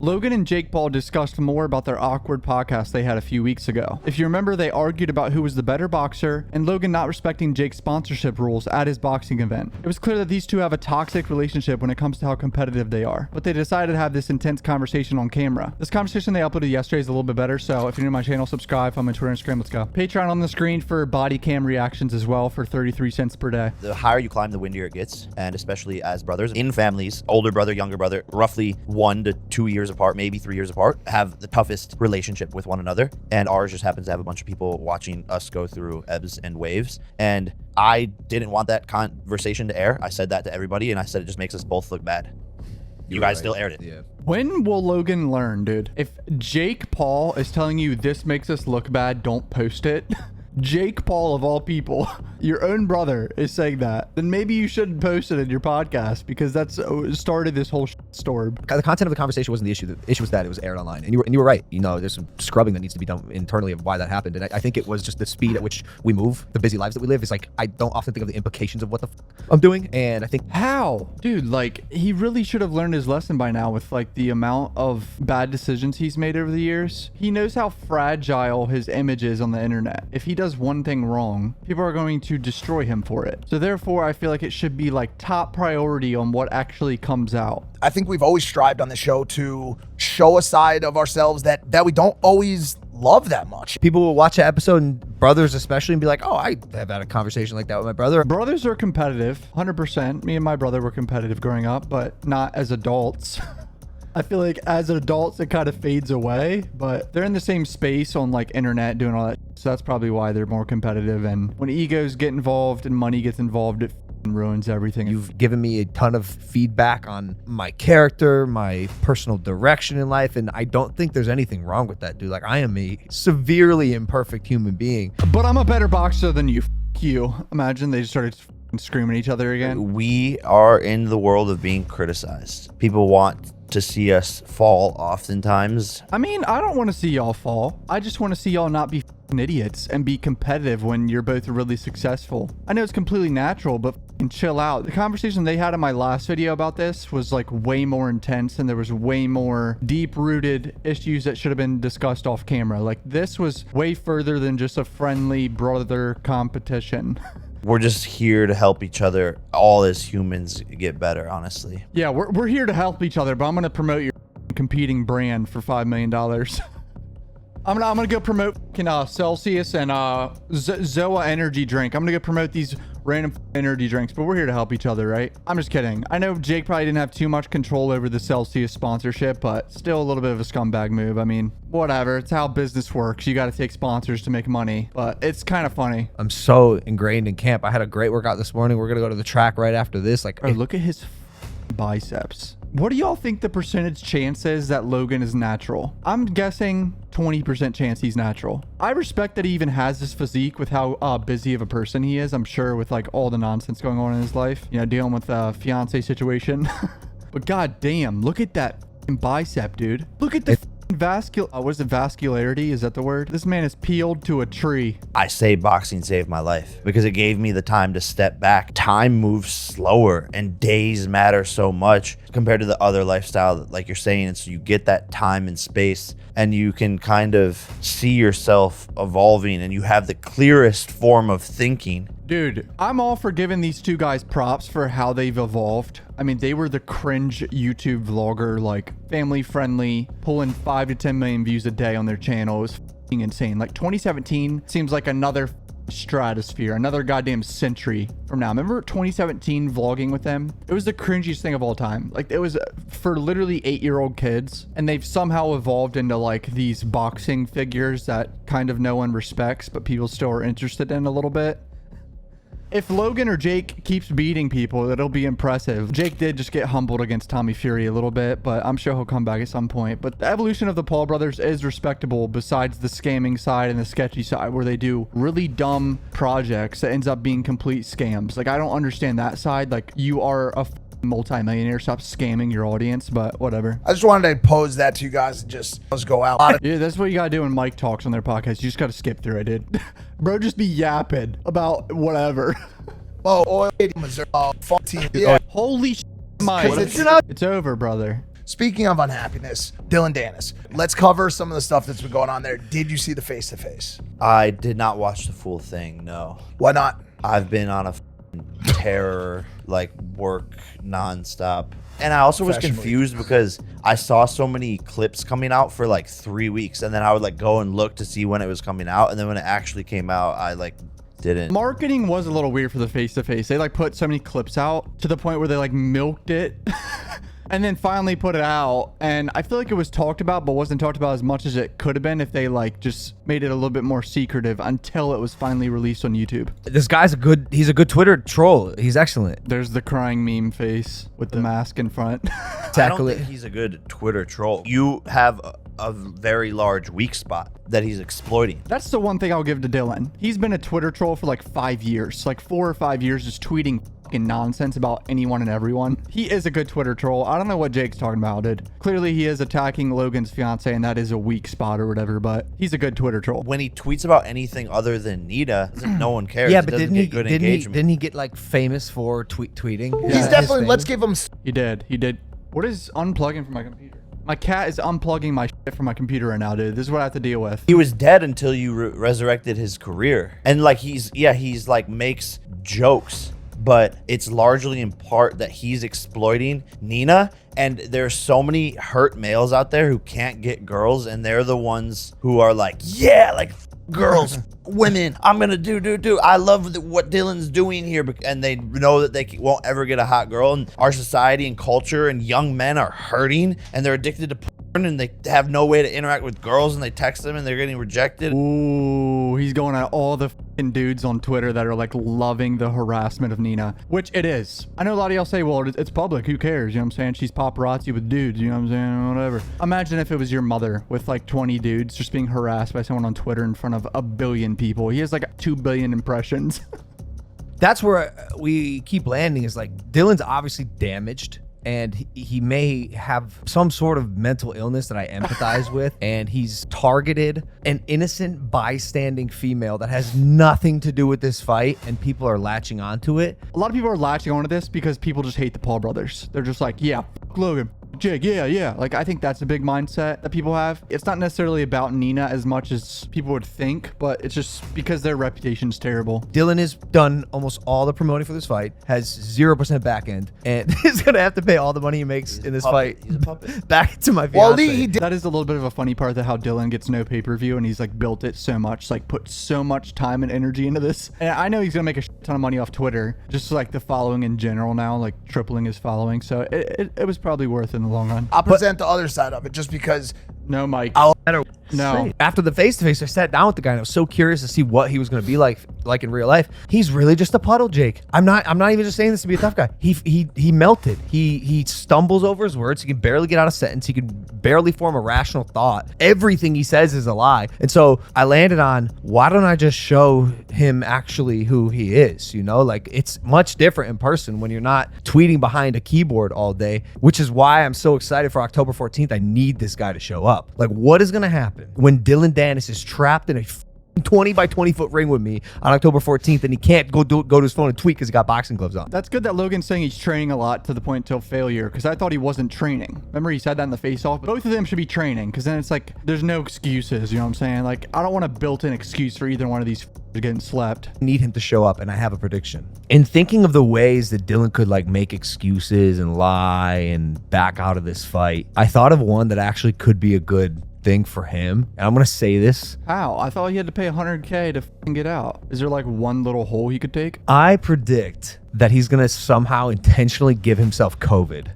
Logan and Jake Paul discussed more about their awkward podcast they had a few weeks ago. If you remember, they argued about who was the better boxer, and Logan not respecting Jake's sponsorship rules at his boxing event. It was clear that these two have a toxic relationship when it comes to how competitive they are, but they decided to have this intense conversation on camera. This conversation they uploaded yesterday is a little bit better, so if you're new to my channel, subscribe. Follow my Twitter and Instagram. Let's go. Patreon on the screen for body cam reactions as well for 33 cents per day. The higher you climb, the windier it gets, and especially as brothers in families, older brother, younger brother, roughly 1 to 2 years apart, maybe 3 years apart, have the toughest relationship with one another. And ours just happens to have a bunch of people watching us go through ebbs and waves. And I didn't want that conversation to air. I said that to everybody, and I said it just makes us both look bad. You guys still aired it. Yeah. When will Logan learn, dude? If Jake Paul is telling you this makes us look bad, don't post it. Jake Paul, of all people, your own brother, is saying that, then maybe you shouldn't post it in your podcast, because that's started this whole storm. The content of the conversation wasn't the issue. The issue was that it was aired online, and you were right. You know, there's some scrubbing that needs to be done internally of why that happened, and I think it was just the speed at which we move, the busy lives that we live. Is like, I don't often think of the implications of what the I'm doing, and I think how, dude, like, he really should have learned his lesson by now with like the amount of bad decisions he's made over the years. He knows how fragile his image is on the internet. If he does one thing wrong, people are going to destroy him for it. So therefore, I feel like it should be like top priority on what actually comes out. I think we've always strived on the show to show a side of ourselves that we don't always love that much. people will watch an episode, and brothers especially, and be like, oh, I have had a conversation like that with my brother. Brothers are competitive, 100%. Me and my brother were competitive growing up, but not as adults. I feel like as adults, it kind of fades away, but they're in the same space on like internet doing all that. So that's probably why they're more competitive. And when egos get involved and money gets involved, it ruins everything. You've given me a ton of feedback on my character, my personal direction in life, and I don't think there's anything wrong with that, dude. Like, I am a severely imperfect human being. But I'm a better boxer than you. F you. Imagine they just started screaming at each other again. We are in the world of being criticized. People want to see us fall oftentimes. I mean, I don't want to see y'all fall. I just want to see y'all not be idiots and be competitive when you're both really successful. I know it's completely natural, but chill out. The conversation they had in my last video about this was like way more intense, and there was way more deep-rooted issues that should have been discussed off camera. Like, this was way further than just a friendly brother competition. We're just here to help each other, all as humans, get better, honestly. Yeah, we're here to help each other, but I'm gonna promote your competing brand for $5 million. I'm gonna go promote Celsius and Zoa energy drink. I'm gonna go promote these random energy drinks, but we're here to help each other, right? I'm just kidding. I know Jake probably didn't have too much control over the Celsius sponsorship, but still a little bit of a scumbag move. I mean, whatever. It's how business works. You got to take sponsors to make money, but it's kind of funny. I'm so ingrained in camp. I had a great workout this morning. We're gonna go to the track right after this. Like, oh, look at his biceps. What do y'all think the percentage chance is that Logan is natural? I'm guessing 20% chance he's natural. I respect that he even has this physique with how busy of a person he is. I'm sure with like all the nonsense going on in his life, you know, dealing with a fiance situation. But god damn, look at that bicep, dude. Look at the vascularity? Is that the word? This man is peeled to a tree. I say boxing saved my life because it gave me the time to step back. Time moves slower and days matter so much compared to the other lifestyle that, like you're saying, and so you get that time and space, and you can kind of see yourself evolving, and you have the clearest form of thinking. Dude, I'm all for giving these two guys props for how they've evolved. I mean, they were the cringe YouTube vlogger, like family friendly, pulling 5 to 10 million views a day on their channel. It was f***ing insane. Like 2017 seems like another stratosphere, another goddamn century from now. Remember 2017 vlogging with them? It was the cringiest thing of all time. Like, it was for literally 8-year-old kids, and they've somehow evolved into like these boxing figures that kind of no one respects, but people still are interested in a little bit. If Logan or Jake keeps beating people, it'll be impressive. Jake did just get humbled against Tommy Fury a little bit, but I'm sure he'll come back at some point. But the evolution of the Paul brothers is respectable, besides the scamming side and the sketchy side, where they do really dumb projects that ends up being complete scams. Like, I don't understand that side. Like, you are a multi-millionaire, stop scamming your audience, but whatever. I just wanted to pose that to you guys and just let's go out. Yeah, that's what you gotta do when Mike talks on their podcast. You just gotta skip through it, dude. Bro, just be yapping about whatever. Oh, oil, Missouri, 14. Yeah. Holy shit, Mike. It's over, brother. Speaking of unhappiness, Dillon Danis, let's cover some of the stuff that's been going on there. Did you see the face-to-face? I did not watch the full thing, no. Why not? I've been on a terror, like, work nonstop. And I also was Fashion confused because I saw so many clips coming out for like 3 weeks, and then I would like go and look to see when it was coming out, and then when it actually came out, I like didn't. Marketing was a little weird for the face-to-face. They like put so many clips out to the point where they like milked it and then finally put it out. And I feel like it was talked about, but wasn't talked about as much as it could have been if they like just made it a little bit more secretive until it was finally released on YouTube. This guy's he's a good Twitter troll. He's excellent. There's the crying meme face with the mask in front. I don't Tackle it. think he's a good Twitter troll. You have a very large weak spot that he's exploiting. That's the one thing I'll give to Dillon. He's been a Twitter troll for like 5 years, like 4 or 5 years, just tweeting fucking nonsense about anyone and everyone. He is a good Twitter troll. I don't know what Jake's talking about, dude. Clearly he is attacking Logan's fiance, and that is a weak spot or whatever, but he's a good Twitter troll. When he tweets about anything other than Nita, no one cares. Yeah, It but doesn't get good engagement. didn't he get like famous for tweeting? Yeah. He's His definitely, let's give him... He did. What is unplugging from my computer? My cat is unplugging my shit from my computer right now, dude. This is what I have to deal with. He was dead until you resurrected his career. And like he's like makes jokes, but it's largely in part that he's exploiting Nina. And there's so many hurt males out there who can't get girls, and they're the ones who are like, yeah, like girls, women, I'm gonna do. I love what Dillon's doing here, and they know that they won't ever get a hot girl. And our society and culture and young men are hurting, and they're addicted to porn, and they have no way to interact with girls, and they text them, and they're getting rejected. Ooh, he's going at all the fucking dudes on Twitter that are like loving the harassment of Nina, which it is. I know a lot of y'all say, well, it's public, who cares? You know what I'm saying? She's paparazzi with dudes, you know what I'm saying? Whatever. Imagine if it was your mother with like 20 dudes just being harassed by someone on Twitter in front of a billion people. He has like 2 billion impressions. That's where we keep landing, is like Dillon's obviously damaged, and he may have some sort of mental illness that I empathize with, and he's targeted an innocent bystanding female that has nothing to do with this fight, and people are latching onto it. A lot of people are latching onto this because people just hate the Paul brothers. They're just like, yeah, Logan, Jake, yeah. Like, I think that's a big mindset that people have. It's not necessarily about Nina as much as people would think, but it's just because their reputation's terrible. Dillon has done almost all the promoting for this fight, has 0% back end, and is going to have to pay all the money he makes in this fight He's a puppet. back to my Well, fiance. he did. That is a little bit of a funny part, that how Dillon gets no pay-per-view, and he's like built it so much, like put so much time and energy into this. And I know he's gonna make a ton of money off Twitter, just like the following in general now, like tripling his following. So it was probably worth it in the long run. I'll present the other side of it just because No, Mike. No. After the face-to-face, I sat down with the guy, and I was so curious to see what he was going to be like in real life. He's really just a puddle, Jake. I'm not even just saying this to be a tough guy. He melted. He stumbles over his words. He can barely get out a sentence. He can barely form a rational thought. Everything he says is a lie. And so I landed on, why don't I just show him actually who he is? You know, like, it's much different in person when you're not tweeting behind a keyboard all day, which is why I'm so excited for October 14th. I need this guy to show up. Like, what is going to happen when Dillon Danis is trapped in a 20 by 20 foot ring with me on October 14th, and he can't go to his phone and tweet because he got boxing gloves on? That's good that Logan's saying he's training a lot to the point till failure, because I thought he wasn't training. Remember he said that in the face-off? Both of them should be training, because then it's like, there's no excuses, you know what I'm saying? Like, I don't want a built-in excuse for either one of these getting slept. I need him to show up, and I have a prediction. In thinking of the ways that Dillon could like make excuses and lie and back out of this fight, I thought of one that actually could be a good thing for him. And I'm going to say this. How? I thought he had to pay $100K to fucking get out. Is there like one little hole he could take? I predict that he's going to somehow intentionally give himself COVID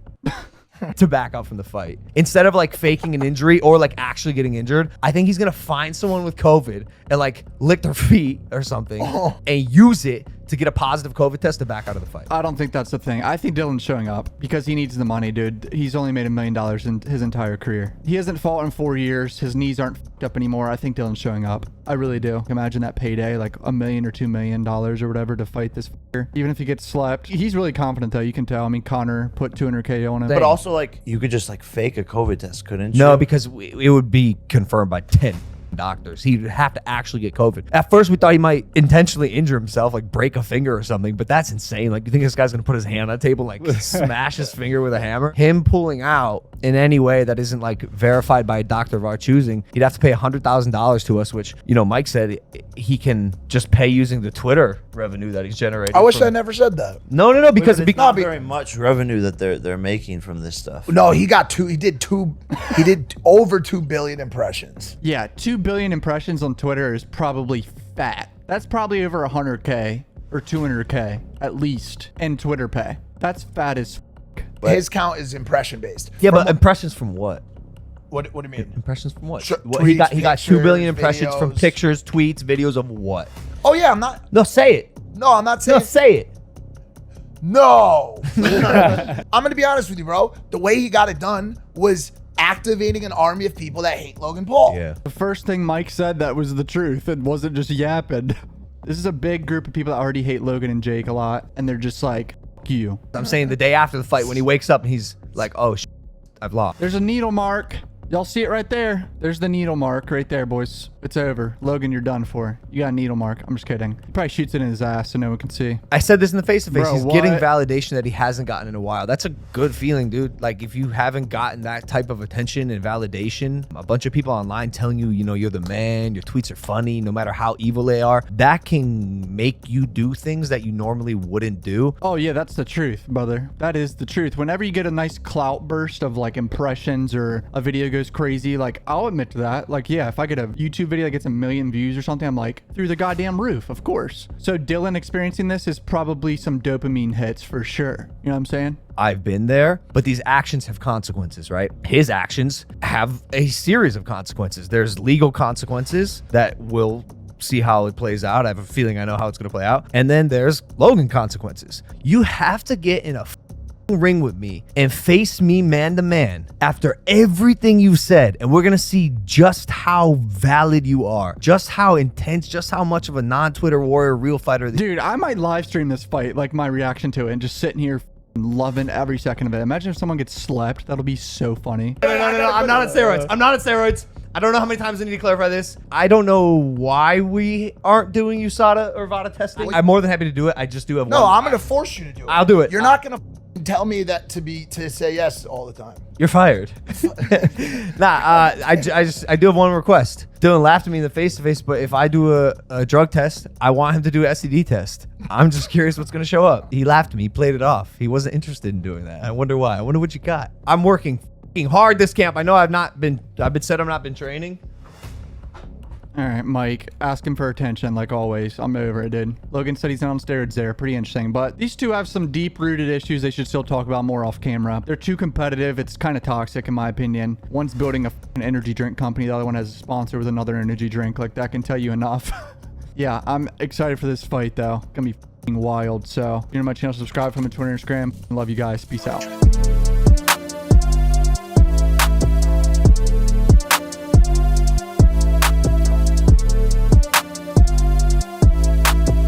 to back out from the fight. Instead of like faking an injury or like actually getting injured, I think he's going to find someone with COVID and like lick their feet or something and use it to get a positive COVID test to back out of the fight. I don't think that's the thing. I think Dillon's showing up because he needs the money, dude. He's only made $1 million in his entire career. He hasn't fought in 4 years. His knees aren't fucked up anymore. I think Dillon's showing up. I really do. Imagine that payday, like $1 million or $2 million or whatever to fight this fucker. Even if he gets slept. He's really confident though. You can tell. I mean, Connor put $200K on him. But also, like, you could just like fake a COVID test, couldn't you? No, because it would be confirmed by 10 doctors. He'd have to actually get COVID. At first, we thought he might intentionally injure himself, like break a finger or something, but that's insane. Like, you think this guy's gonna put his hand on a table, like smash his finger with a hammer? Him pulling out in any way that isn't like verified by a doctor of our choosing, he'd have to pay $100,000 to us, which, you know, Mike said he can just pay using the Twitter revenue that he's generated. I wish I never said that. No, because it's not very much revenue that they're making from this stuff. No, he did over 2 billion impressions. Yeah, 2 billion impressions on Twitter is probably fat. That's probably over 100K or 200K at least in Twitter pay. That's fat as His count is impression based. Yeah, but impressions from what? What do you mean? Impressions from what? Sure, He got tweets, 2 billion pictures, impressions from videos. pictures, tweets, videos of what? Oh yeah, I'm not. No, say it. No, I'm not No, saying. say it. No. I'm gonna be honest with you, bro. The way he got it done was activating an army of people that hate Logan Paul. Yeah. the first thing Mike said that was the truth. It wasn't just yapping. This is a big group of people that already hate Logan and Jake a lot, and they're just like, F you. I'm saying the day after the fight, when he wakes up and he's like, oh, I've lost. There's a needle mark. Y'all see it right there? There's the needle mark right there, boys. It's over. Logan, you're done for. You got a needle mark. I'm just kidding. He probably shoots it in his ass so no one can see. I said this in the face-to-face. Bro, He's getting what? validation that he hasn't gotten in a while. That's a good feeling, dude. Like, if you haven't gotten that type of attention and validation, a bunch of people online telling you, you know, you're the man, your tweets are funny, no matter how evil they are, that can make you do things that you normally wouldn't do. Oh, yeah, that's the truth, brother. That is the truth. Whenever you get a nice clout burst of, like, impressions or a video goes crazy, like, I'll admit to that. Like, yeah, if I get a YouTube video that gets 1 million views or something, I'm like, through the goddamn roof, of course. So Dillon experiencing this is probably some dopamine hits for sure. You know what I'm saying? I've been there, but these actions have consequences, right? His actions have a series of consequences. There's legal consequences that will see how it plays out. I have a feeling I know how it's going to play out. And then there's Logan consequences. You have to get in a ring with me and face me man to man after everything you've said, and we're gonna see just how valid you are, just how intense, just how much of a non-Twitter warrior real fighter. Dude, I might live stream this fight, like my reaction to it, and just sitting here loving every second of it. Imagine if someone gets slept. That'll be so funny. No, I'm not on steroids. I'm not on steroids. I don't know how many times I need to clarify this. I don't know why we aren't doing USADA or VADA testing. I'm more than happy to do it. I just do have No, one. I'm gonna force you to do it. I'll do it. You're not gonna tell me that to say yes all the time. You're fired. I do have one request. Dylan laughed at me in the face-to-face, but if I do a drug test, I want him to do an STD test. I'm just curious what's going to show up. He laughed at me. He played it off. He wasn't interested in doing that. I wonder why. I wonder what you got. I'm working hard this camp. I know I've been training. All right, Mike, asking for attention like always. I'm over it, dude. Logan said he's not on steroids there. Pretty interesting. But these two have some deep-rooted issues they should still talk about more off camera. They're too competitive. It's kind of toxic in my opinion. One's building an energy drink company. The other one has a sponsor with another energy drink. Like, that can tell you enough. Yeah, I'm excited for this fight, though. It's going to be wild. So, if you're new to my channel, subscribe from my Twitter and Instagram. Love you guys. Peace out.